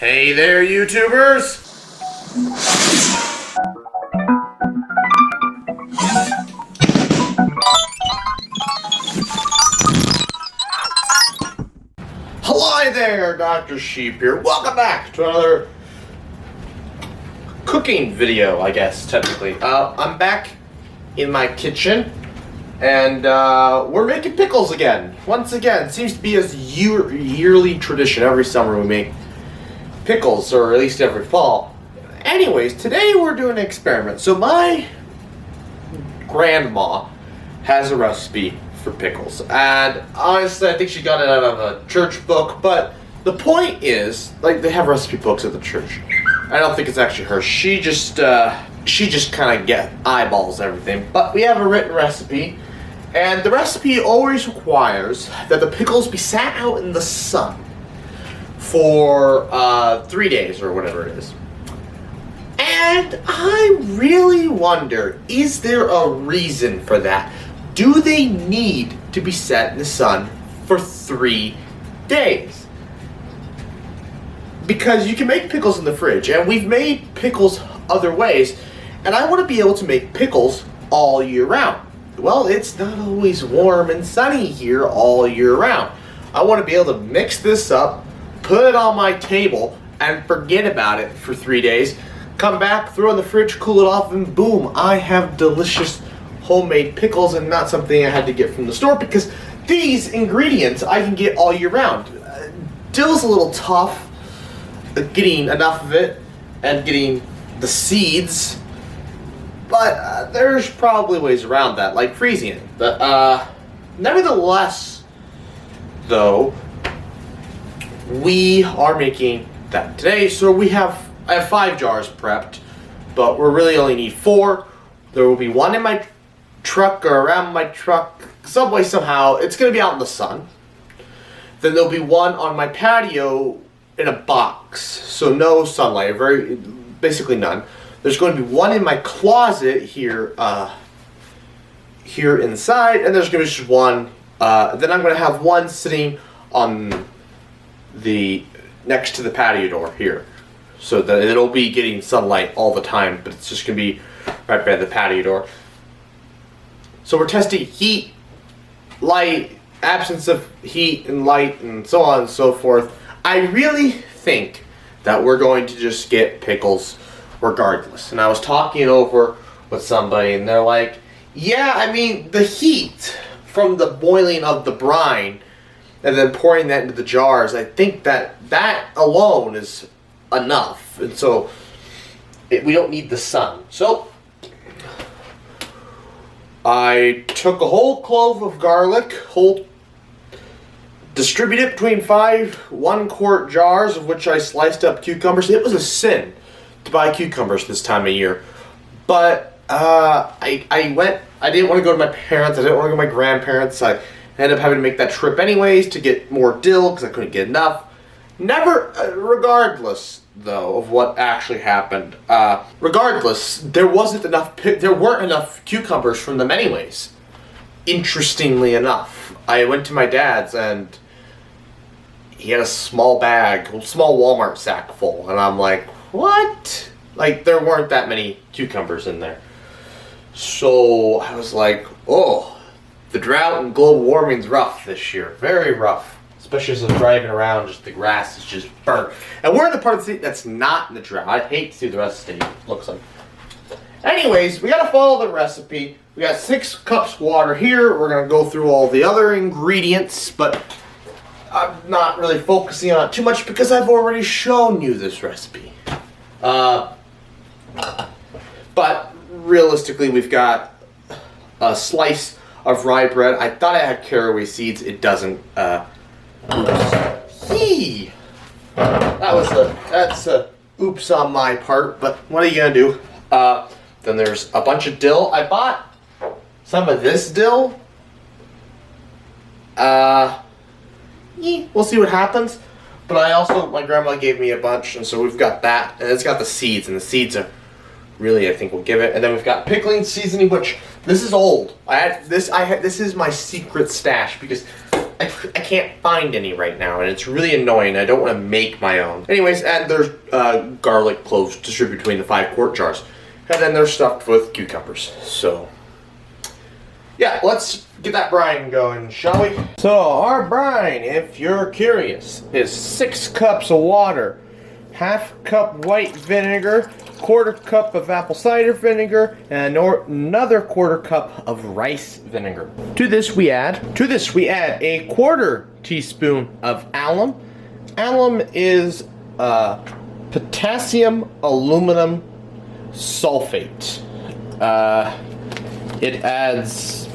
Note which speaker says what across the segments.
Speaker 1: Hey there, YouTubers! Hello there, Dr. Sheep here. Welcome back to another cooking video, I guess, technically. I'm back in my kitchen, and we're making pickles again. Once again, it seems to be a yearly tradition. Every summer we make pickles, or at least every fall. Anyways, today we're doing an experiment. So my grandma has a recipe for pickles, and honestly I think she got it out of a church book, but the point is, like, they have recipe books at the church. I don't think it's actually her. She just kind of get eyeballs everything, but we have a written recipe, and the recipe always requires that the pickles be sat out in the sun for 3 days or whatever it is. And I really wonder, is there a reason for that? Do they need to be set in the sun for 3 days? Because you can make pickles in the fridge, and we've made pickles other ways, and I want to be able to make pickles all year round. Well, it's not always warm and sunny here all year round. I want to be able to mix this up, put it on my table, and forget about it for 3 days. Come back, throw it in the fridge, cool it off, and boom, I have delicious homemade pickles, and not something I had to get from the store, because these ingredients I can get all year round. Dill's a little tough, getting enough of it and getting the seeds, but there's probably ways around that, like freezing it. But nevertheless, though, we are making that today. So I have 5 jars prepped, but we really only need 4. There will be 1 in my truck or around my truck, some way, somehow. It's going to be out in the sun. Then there'll be 1 on my patio in a box, so no sunlight, basically none. There's going to be 1 in my closet here, here inside, and there's going to be just 1. Then I'm going to have 1 sitting on the next to the patio door here, so that it'll be getting sunlight all the time, but it's just gonna be right by the patio door. So we're testing heat, light, absence of heat and light, and so on and so forth. I really think that we're going to just get pickles regardless. And I was talking over with somebody, and they're like, yeah, I mean, the heat from the boiling of the brine and then pouring that into the jars, I think that alone is enough. And so we don't need the sun. So I took a whole clove of garlic, distributed it between 5 1-quart jars, of which I sliced up cucumbers. It was a sin to buy cucumbers this time of year, but I didn't want to go to my parents, I didn't want to go to my grandparents. I ended up having to make that trip anyways to get more dill because I couldn't get enough. Regardless though of what actually happened, regardless, there weren't enough cucumbers from them anyways. Interestingly enough, I went to my dad's and he had a small Walmart sack full, and I'm like, what? Like, there weren't that many cucumbers in there. So I was like, oh, the drought and global warming's rough this year. Very rough. Especially as I'm driving around, just the grass is just burnt. And we're in the part of the state that's not in the drought. I hate to see the rest of the state looks like. Anyways, we gotta follow the recipe. We got 6 cups of water here. We're gonna go through all the other ingredients, but I'm not really focusing on it too much because I've already shown you this recipe. But realistically, we've got a slice of rye bread. I thought it had caraway seeds. It doesn't. That's a oops on my part, but what are you gonna do? Then there's a bunch of dill. I bought some of this dill. We'll see what happens. But my grandma gave me a bunch, and so we've got that, and it's got the seeds, and the seeds are really, I think, we'll give it. And then we've got pickling seasoning, which this is old. This is my secret stash, because I can't find any right now, and it's really annoying. I don't want to make my own. Anyways, and there's garlic cloves distributed between the 5-quart jars. And then they're stuffed with cucumbers. So, yeah, let's get that brine going, shall we? So, our brine, if you're curious, is 6 cups of water, half cup white vinegar, quarter cup of apple cider vinegar, and another quarter cup of rice vinegar. To this we add a quarter teaspoon of alum. Alum is potassium aluminum sulfate. It adds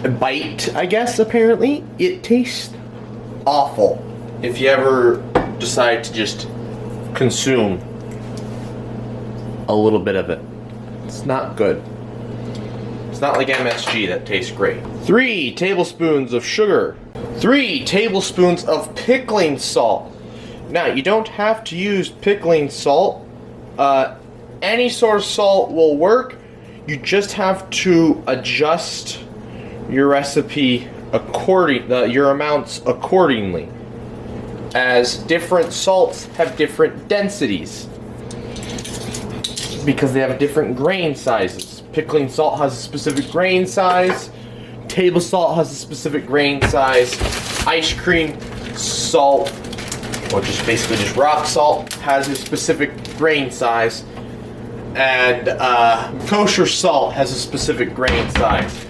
Speaker 1: a bite, I guess, apparently. It tastes awful if you ever decide to just consume a little bit of it. It's not good. It's not like MSG that tastes great. 3 tablespoons of sugar. 3 tablespoons of pickling salt. Now, you don't have to use pickling salt. Any sort of salt will work. You just have to adjust your recipe your amounts accordingly, as different salts have different densities because they have different grain sizes. Pickling salt has a specific grain size. Table salt has a specific grain size. Ice cream salt, or just basically just rock salt, has a specific grain size. And kosher salt has a specific grain size.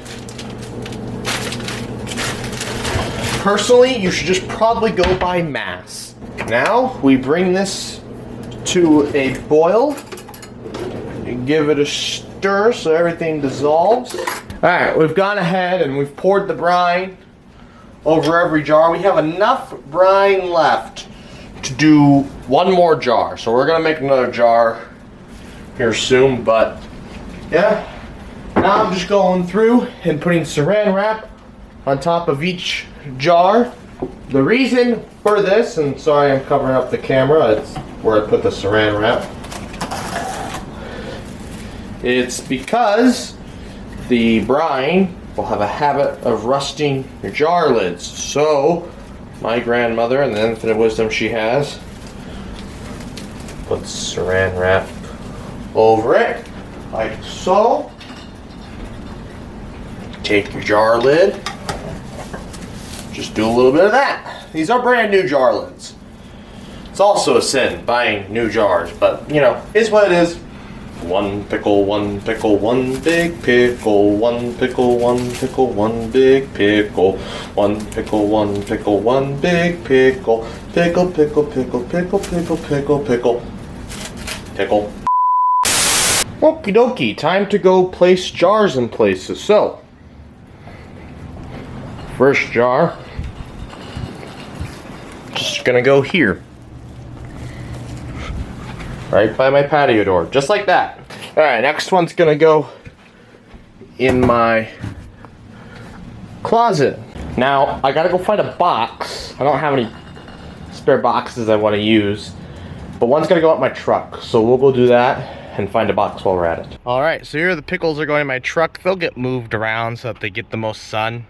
Speaker 1: Personally, you should just probably go by mass. Now, we bring this to a boil and give it a stir so everything dissolves. Alright, we've gone ahead and we've poured the brine over every jar. We have enough brine left to do one more jar. So we're going to make another jar here soon, but yeah. Now I'm just going through and putting saran wrap on top of each jar. The reason for this, and sorry I'm covering up the camera, it's where I put the saran wrap. It's because the brine will have a habit of rusting your jar lids. So my grandmother, and the infinite wisdom she has, puts saran wrap over it, like so. Take your jar lid, just do a little bit of that. These are brand new jar lids. It's also a sin buying new jars, but you know, it's what it is. One pickle, one big pickle, one pickle, one pickle, one big pickle, one pickle, one big pickle, pickle, pickle, pickle, pickle, pickle, pickle, pickle, pickle. Okie dokie, time to go place jars in places. So, first jar, just gonna go here. Right by my patio door, just like that. Alright, next one's gonna go in my closet. Now, I gotta go find a box. I don't have any spare boxes I want to use, but one's gonna go up my truck, so we'll go do that and find a box while we're at it. Alright, so here the pickles are going in my truck. They'll get moved around so that they get the most sun,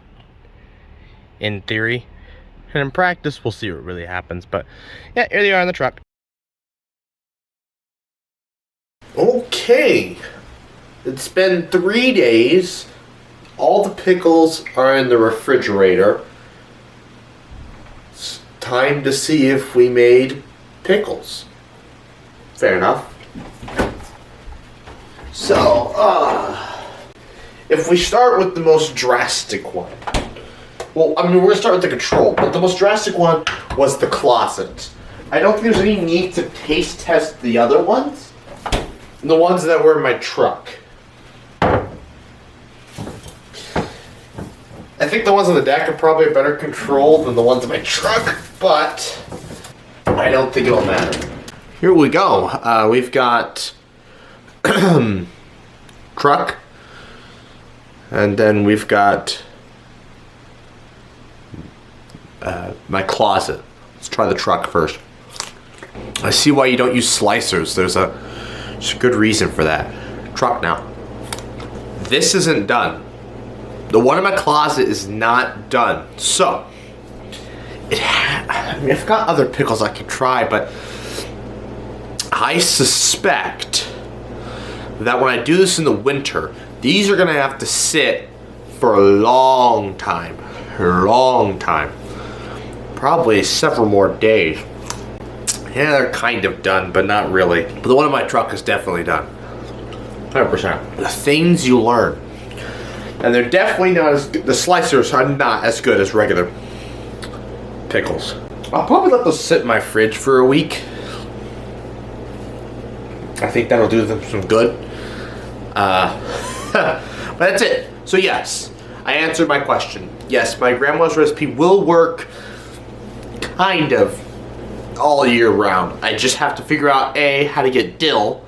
Speaker 1: in theory. And in practice, we'll see what really happens. But yeah, here they are in the truck. Okay, it's been 3 days. All the pickles are in the refrigerator. It's time to see if we made pickles. Fair enough. So, if we start with the most drastic one. Well, I mean, we're gonna start with the control, but the most drastic one was the closet. I don't think there's any need to taste test the other ones. The ones that were in my truck. I think the ones on the deck are probably a better control than the ones in my truck, but I don't think it'll matter. Here we go. We've got truck, and then we've got my closet. Let's try the truck first. I see why you don't use slicers. There's a good reason for that. Truck now. This isn't done. The one in my closet is not done. So, I mean, I've got other pickles I could try, but I suspect that when I do this in the winter, these are gonna have to sit for a long time. Probably several more days. Yeah, they're kind of done, but not really. But the one in my truck is definitely done. 100%. The things you learn. And they're definitely not as good. The slicers are not as good as regular pickles. I'll probably let those sit in my fridge for a week. I think that'll do them some good. But that's it. So yes, I answered my question. Yes, my grandma's recipe will work kind of all year round. I just have to figure out A, how to get dill,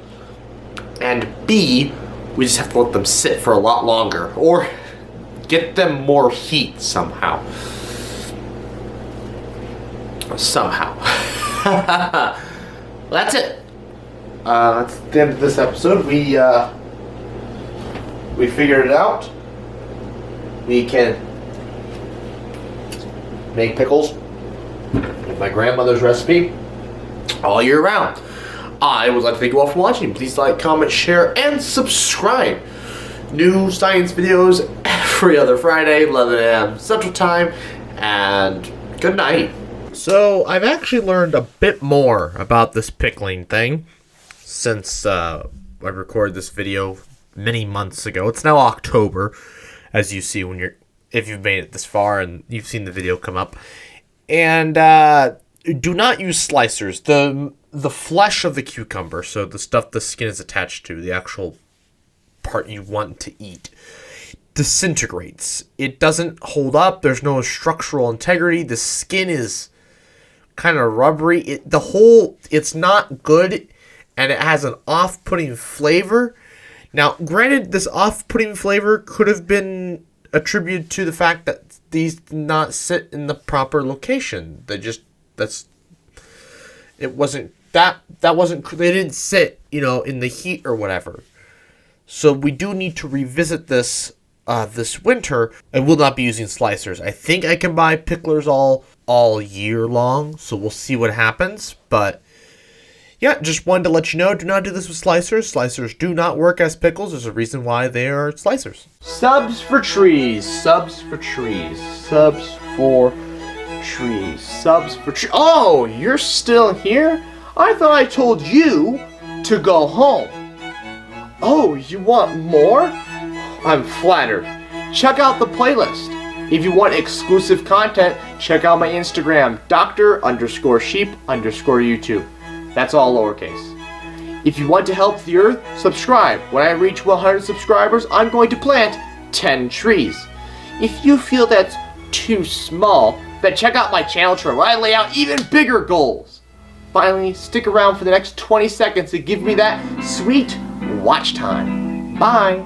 Speaker 1: and B, we just have to let them sit for a lot longer, or get them more heat somehow. That's it. That's the end of this episode. We figured it out. We can make pickles with my grandmother's recipe all year round. I would like to thank you all for watching. Please like, comment, share, and subscribe. New science videos every other Friday, 11 a.m. Central Time, and good night. So, I've actually learned a bit more about this pickling thing since I recorded this video many months ago. It's now October, as you see if you've made it this far and you've seen the video come up. And do not use slicers. The flesh of the cucumber, so the stuff the skin is attached to, the actual part you want to eat, disintegrates. It doesn't hold up. There's no structural integrity. The skin is kind of rubbery. It's not good, and it has an off-putting flavor. Now, granted, this off-putting flavor could have been attributed to the fact that these did not sit in the proper location. They didn't sit, in the heat or whatever. So we do need to revisit this this winter. I will not be using slicers. I think I can buy picklers all year long, so we'll see what happens. But yeah, just wanted to let you know, do not do this with slicers. Slicers do not work as pickles. There's a reason why they are slicers. Subs for trees. Subs for trees. Subs for trees. Subs for trees. Oh, you're still here? I thought I told you to go home. Oh, you want more? I'm flattered. Check out the playlist. If you want exclusive content, check out my Instagram, Dr_sheep_YouTube. That's all lowercase. If you want to help the earth, subscribe. When I reach 100 subscribers, I'm going to plant 10 trees. If you feel that's too small, then check out my channel chart where I lay out even bigger goals. Finally, stick around for the next 20 seconds to give me that sweet watch time. Bye.